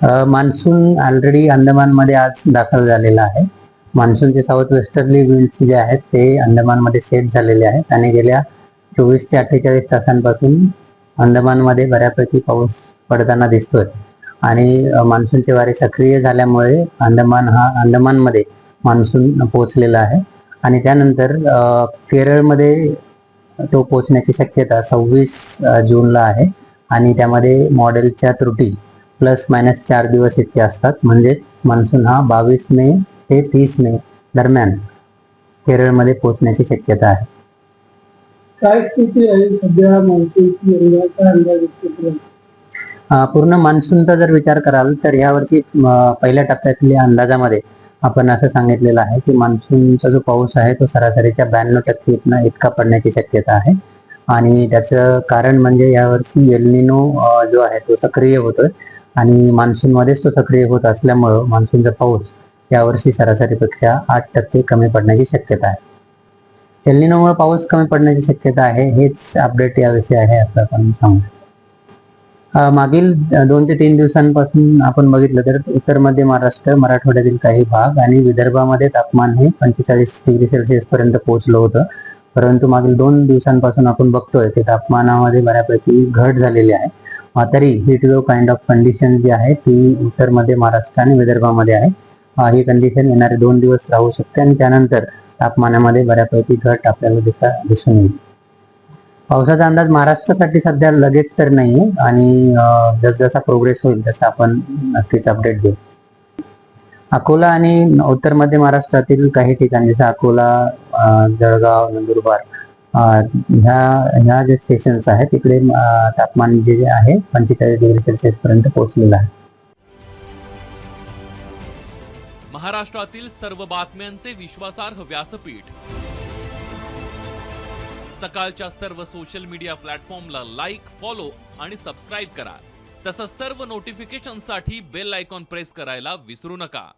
Monsoon already अंदमानमध्ये आज दाखल झालेला आहे. मान्सूनचे साऊथ वेस्टर्ली विंड्स जे आहेत ते अंदमानमध्ये सेट झालेले आहेत आणि गेल्या 24 ते 48 तासांपासून अंदमानमध्ये बऱ्यापैकी पाऊस पडताना दिसतोय आणि मान्सूनचे वारे सक्रिय झाल्यामुळे अंदमानमध्ये मान्सून पोहोचलेला आहे आणि त्यानंतर केरळमध्ये तो पोहोचण्याची शक्यता 26 जूनला आहे आणि त्यामध्ये मॉडेलच्या त्रुटी प्लस मायनस 4 दिवस इतके असतात. म्हणजेच मान्सून हा 22 मे ते 30 मे दरम्यान केरळमध्ये पोहोचण्याची शक्यता आहे. काय स्थिती आहे सध्या मान्सूनची अंदाज? पूर्ण मान्सूनचा जर विचार कराल तर यावर्षी पहिल्या टप्प्यातल्या अंदाजामध्ये आपण असं सांगितलेलं आहे की मान्सूनचा जो पाऊस आहे तो सरासरीच्या 92% इतका पडण्याची शक्यता आहे आणि त्याचं कारण म्हणजे यावर्षी एल निनो जो आहे तो सक्रिय होतोय आणि मान्सूनमध्येच तो सक्रिय होत असल्यामुळं मान्सूनचा पाऊस यावर्षी सरासरीपेक्षा 8% कमी पडण्याची शक्यता आहे. एल निनोमुळे पाऊस कमी पडण्याची शक्यता आहे, हेच अपडेट याविषयी आहे असं आपण सांगू. मागील 2 ते 3 दिवसांपासून आपण बघितलं तर उत्तर मध्य महाराष्ट्र, मराठवाड्यातील काही भाग आणि विदर्भामध्ये तापमान हे 45 डिग्री सेल्सिअस पर्यंत पोहोचलं होतं. परंतु मागील 2 दिवसांपासून आपण बघतोय की तापमानामध्ये बऱ्यापैकी घट झालेली आहे. तरी heat wave kind of condition जी आहे ती उत्तर मध्य महाराष्ट्र आणि विदर्भामध्ये आहे. ही कंडिशन येणारे 2 दिवस राहू शकते आणि त्यानंतर तापमानामध्ये बऱ्यापैकी घट आपल्याला दिसून येईल. पावसाचा अंदाज महाराष्ट्रासाठी सध्या लगेच तर नाहीये आणि जसजसा प्रोग्रेस होईल तसं आपण नक्कीच अपडेट देऊ. अकोला आणि उत्तर मध्य महाराष्ट्रातील काही ठिकाणी जसं अकोला, जळगाव, नंदुरबार ह्या जे स्टेशन्स आहेत तिकडे तापमान जे आहे 45 डिग्री सेल्सिअस पर्यंत पोहोचलेलं आहे. महाराष्ट्रातील सर्व बातम्यांचे विश्वासार्ह व्यासपीठ सकाळच्या सर्व सोशल मीडिया प्लॅटफॉर्मला लाईक, फॉलो आणि सबस्क्राईब करा. तसंच सर्व नोटिफिकेशनसाठी बेल आयकॉन प्रेस करायला विसरू नका.